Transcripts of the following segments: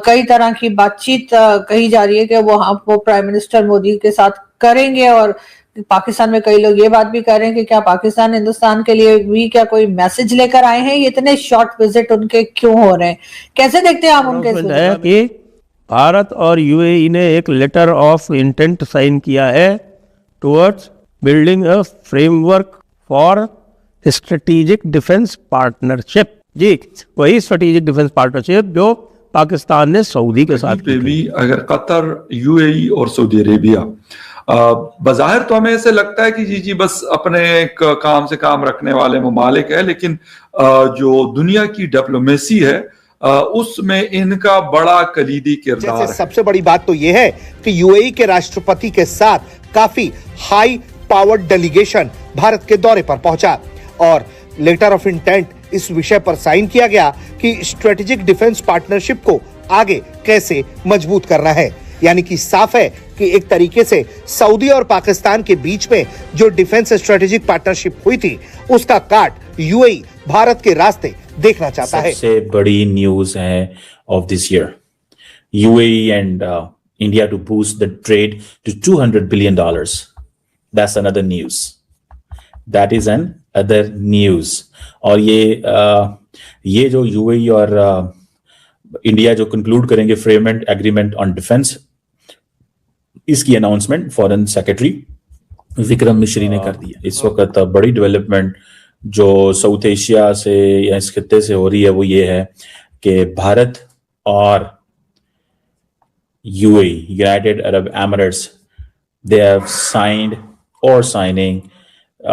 कई तरह की बातचीत कही जा रही है कि वो प्राइम मिनिस्टर मोदी के साथ करेंगे, और पाकिस्तान में कई लोग ये बात भी कर रहे हैं कि क्या पाकिस्तान हिंदुस्तान के लिए भी क्या कोई मैसेज लेकर आए हैं, ये इतने शॉर्ट विजिट उनके क्यों हो रहे हैं, कैसे देखते हैं आप उनके इस है कि भारत और यूएई ने एक लेटर ऑफ इंटेंट साइन किया है towards building a framework for strategic defence partnership. जी, वही स्ट्रेटेजिक डिफेंस पार्टनरशिप जो पाकिस्तान ने सऊदी के साथ पे भी अगर कतर, यूएई और सऊदी अरेबिया बज़ाहिर तो हमें ऐसे लगता है कि जी बस अपने काम से काम रखने वाले ममालिक है, लेकिन जो दुनिया की डिप्लोमेसी है उसमें इनका बड़ा कलीदी किरदार है। सबसे बड़ी बात तो यह है कि यूएई के राष्ट्रपति के साथ काफी हाई पावर्ड डेलीगेशन भारत के दौरे पर पहुंचा और लेटर ऑफ इंटेंट इस विषय पर साइन किया गया कि स्ट्रेटेजिक डिफेंस पार्टनरशिप को आगे कैसे मजबूत करना है। यानी कि साफ है कि एक तरीके से सऊदी और पाकिस्तान के बीच में जो डिफेंस स्ट्रेटेजिक पार्टनरशिप हुई थी उसका काट यूएई भारत के रास्ते देखना चाहता है। सबसे बड़ी न्यूज है of this year, UAE and India to boost the trade to $200 billion. That's another news. That is an other news. और ये जो यूएई और इंडिया जो कंक्लूड करेंगे फ्रेममेंट एग्रीमेंट ऑन डिफेंस, इसकी अनाउंसमेंट फॉरेन सेक्रेटरी विक्रम मिश्री ने कर दिया। इस वक्त बड़ी डेवलपमेंट जो साउथ एशिया से या इस खित्ते से हो रही है वो ये है कि भारत और UAE, United Arab Emirates, they have signed or signing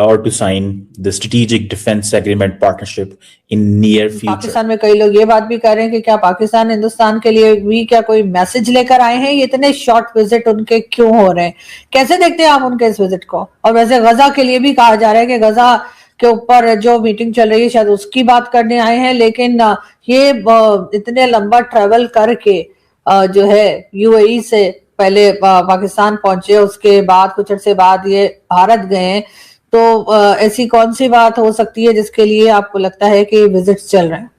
or to sign the strategic defense agreement partnership in near future. Pakistan में कई लोग ये बात भी कर रहे हैं कि क्या पाकिस्तान हिंदुस्तान के लिए भी क्या कोई मैसेज लेकर आए हैं, ये इतने शॉर्ट विजिट उनके क्यों हो रहे हैं, कैसे देखते हैं आप उनके इस विजिट को। और वैसे गजा के लिए भी कहा जा रहा है कि गजा के ऊपर जो मीटिंग चल रही है शायद उसकी बात करने आए हैं, लेकिन ये इतने लंबा ट्रेवल करके जो है यूएई से पहले पाकिस्तान पहुंचे, उसके बाद कुछ अर्से बाद ये भारत गए, तो ऐसी कौन सी बात हो सकती है जिसके लिए आपको लगता है कि विजिट चल रहे हैं।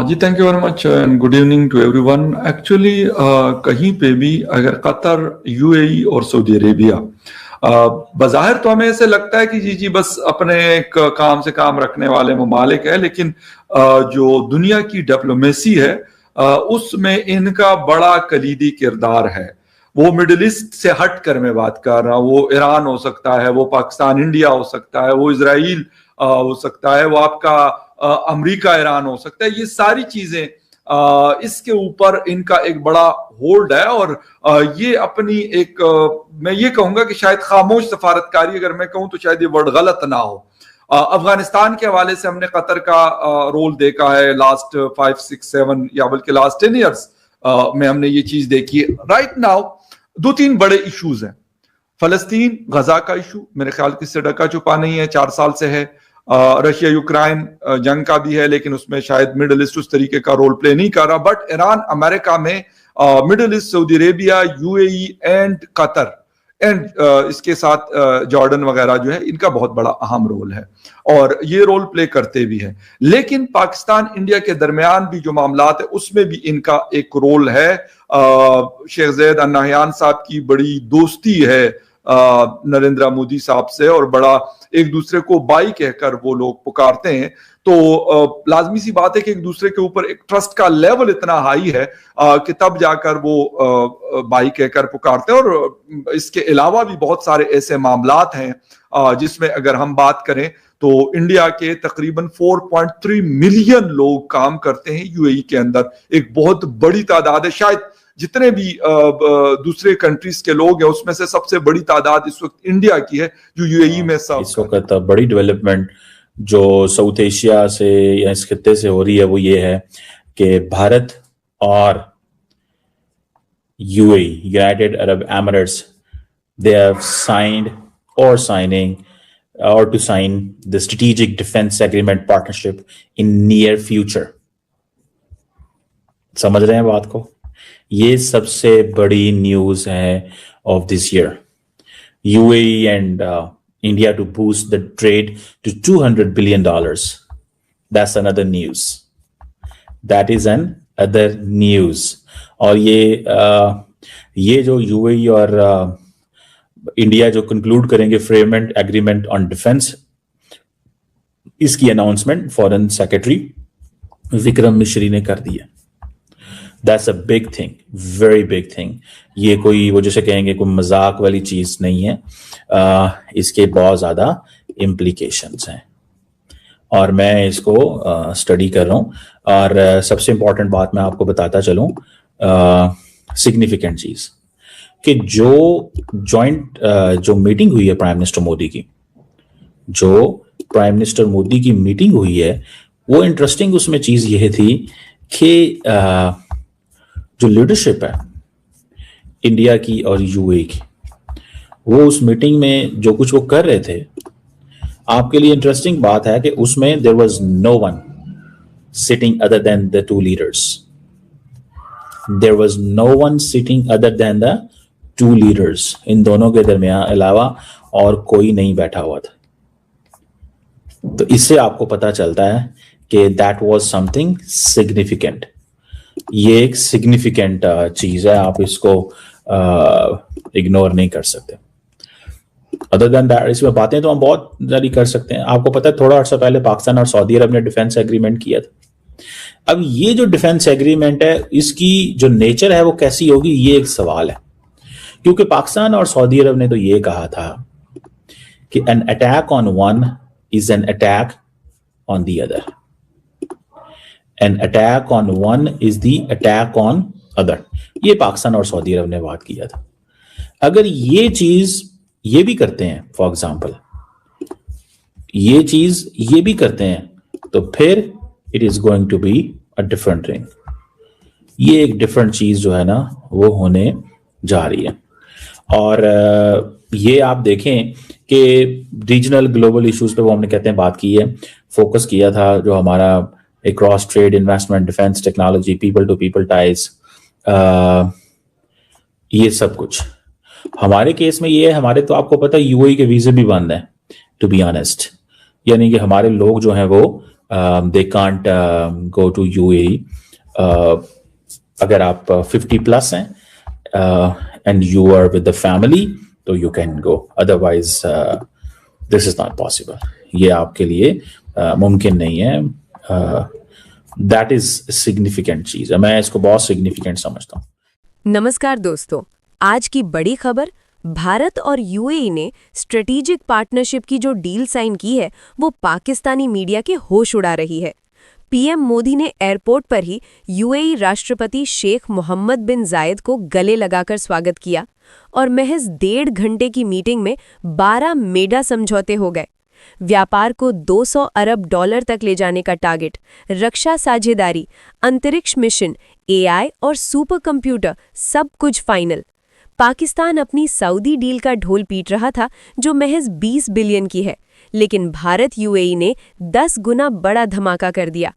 जी thank you very much and good evening to everyone. Actually कहीं पे भी अगर कतर, यूएई और सऊदी अरेबिया बज़ाहिर तो हमें ऐसे लगता है कि जी बस अपने काम से काम रखने वाले ममालिक है, लेकिन जो दुनिया की डिप्लोमेसी है उसमें इनका बड़ा कलीदी किरदार है। वो मिडिल ईस्ट से हट कर मैं बात कर रहा हूँ, वो ईरान हो सकता है, वो पाकिस्तान इंडिया हो सकता है, वो इजराइल हो सकता है, वो आपका अमेरिका ईरान हो सकता है। ये सारी चीजें इसके ऊपर इनका एक बड़ा होल्ड है और ये अपनी एक मैं ये कहूंगा कि शायद खामोश सफारतकारी, अगर मैं कहूं तो शायद ये वर्ड गलत ना हो। अफगानिस्तान के हवाले से हमने कतर का रोल देखा है लास्ट 5, 6, 7 या बल्कि लास्ट 10 ईयर्स में हमने ये चीज देखी है। राइट नाउ 2-3 बड़े इश्यूज हैं। फलस्तीन गजा का इशू मेरे ख्याल की इससे ढका छुपा नहीं है, 4 साल से है। रशिया यूक्रेन जंग का भी है, लेकिन उसमें शायद मिडिल ईस्ट उस तरीके का रोल प्ले नहीं कर रहा। बट ईरान, अमेरिका में middle east, Saudi Arabia, UAE and Qatar and इसके साथ जॉर्डन वगैरह जो है, इनका बहुत बड़ा अहम रोल है और ये रोल प्ले करते भी हैं। लेकिन पाकिस्तान इंडिया के दरमियान भी जो मामलात है उसमें भी इनका एक रोल है। शेख ज़ैद अल नहयान साहब की बड़ी दोस्ती है नरेंद्र मोदी साहब से और बड़ा एक दूसरे को बाई कहकर वो लोग पुकारते हैं। तो लाजमी सी बात है कि एक दूसरे के ऊपर एक ट्रस्ट का लेवल इतना हाई है कि तब जाकर वो बाई कहकर पुकारते हैं। और इसके अलावा भी बहुत सारे ऐसे मामलात हैं जिसमें अगर हम बात करें तो इंडिया के तकरीबन 4.3 मिलियन लोग काम करते हैं यूएई के अंदर। एक बहुत बड़ी तादाद है, शायद जितने भी दूसरे कंट्रीज के लोग हैं उसमें से सबसे बड़ी तादाद इस वक्त इंडिया की है जो यूएई में सब। इस वक्त बड़ी डेवलपमेंट जो साउथ एशिया से या इस खित्ते से हो रही है वो ये है कि भारत और UAE, United Arab Emirates, they have signed और signing or to sign the strategic defense agreement partnership in near future. समझ रहे हैं बात को? ये सबसे बड़ी न्यूज है of this year. UAE and India to boost the trade to $200 billion. That's another news. That is an other news. और ये जो यूएई और इंडिया जो कंक्लूड करेंगे फ्रेममेंट एग्रीमेंट ऑन डिफेंस, इसकी अनाउंसमेंट फॉरेन सेक्रेटरी विक्रम मिश्री ने कर दी है. That's a big thing, very big thing. ये कोई वो जैसे कहेंगे कोई मजाक वाली चीज नहीं है. इसके बहुत ज्यादा इम्प्लीकेशंस हैं और मैं इसको स्टडी कर रहा हूँ. और सबसे इंपॉर्टेंट बात मैं आपको बताता चलूँ, सिग्निफिकेंट चीज कि जो जॉइंट जो मीटिंग हुई है प्राइम मिनिस्टर मोदी की, जो प्राइम मिनिस्टर मोदी की मीटिंग हुई है, वो इंटरेस्टिंग उसमें चीज यह थी कि जो लीडरशिप है इंडिया की और यूएई की, वो उस मीटिंग में जो कुछ वो कर रहे थे, आपके लिए इंटरेस्टिंग बात है कि उसमें there was no one sitting other than the two leaders. There was no one sitting other than the two leaders. इन दोनों के दरमियान अलावा और कोई नहीं बैठा हुआ था. तो इससे आपको पता चलता है कि दैट वाज समथिंग सिग्निफिकेंट. ये एक सिग्निफिकेंट चीज है, आप इसको इग्नोर नहीं कर सकते. अदर देन दैट इसमें बातें तो हम बहुत जारी कर सकते हैं. आपको पता है थोड़ा अर्सा पहले पाकिस्तान और सऊदी अरब ने डिफेंस एग्रीमेंट किया था. अब ये जो डिफेंस एग्रीमेंट है, इसकी जो नेचर है वो कैसी होगी, ये एक सवाल है. क्योंकि पाकिस्तान और सऊदी अरब ने तो ये कहा था कि an attack on one is an attack on the other. An attack on one is the attack on other. ये पाकिस्तान और सऊदी अरब ने बात किया था. अगर ये चीज ये भी करते हैं, फॉर एग्जाम्पल ये चीज ये भी करते हैं, तो फिर it is going to be a different thing. ये एक डिफरेंट चीज जो है ना वो होने जा रही है. और ये आप देखें कि रीजनल ग्लोबल इश्यूज पे वो हमने कहते हैं बात की है, फोकस किया था, जो हमारा across trade, investment, defence, technology, people to people ties, ये सब कुछ. हमारे केस में ये है, हमारे तो आपको पता है यूएई के वीजे भी बंद हैं टू बी ऑनेस्ट. यानी कि हमारे लोग जो हैं वो they can't go to UAE. अगर आप 50 प्लस हैं and you are with the family तो you can go, otherwise this is not possible. ये आपके लिए मुमकिन नहीं है. दैट इज सिग्निफिकेंट चीज है, मैं इसको बहुत सिग्निफिकेंट समझता हूँ. नमस्कार दोस्तों, आज की बड़ी खबर, भारत और यूएई ने स्ट्रेटेजिक पार्टनरशिप की जो डील साइन की है वो पाकिस्तानी मीडिया के होश उड़ा रही है. पीएम मोदी ने एयरपोर्ट पर ही यूएई राष्ट्रपति शेख मोहम्मद बिन जायद को गले लगाकर स्वागत किया और महज 1.5 घंटे की मीटिंग में 12 मेगा समझौते हो गए. व्यापार को $200 अरब तक ले जाने का टारगेट, रक्षा साझेदारी, अंतरिक्ष मिशन, एआई और सुपर कंप्यूटर, सब कुछ फाइनल. पाकिस्तान अपनी सऊदी डील का ढोल पीट रहा था जो महज 20 बिलियन की है, लेकिन भारत यूएई ने 10 गुना बड़ा धमाका कर दिया.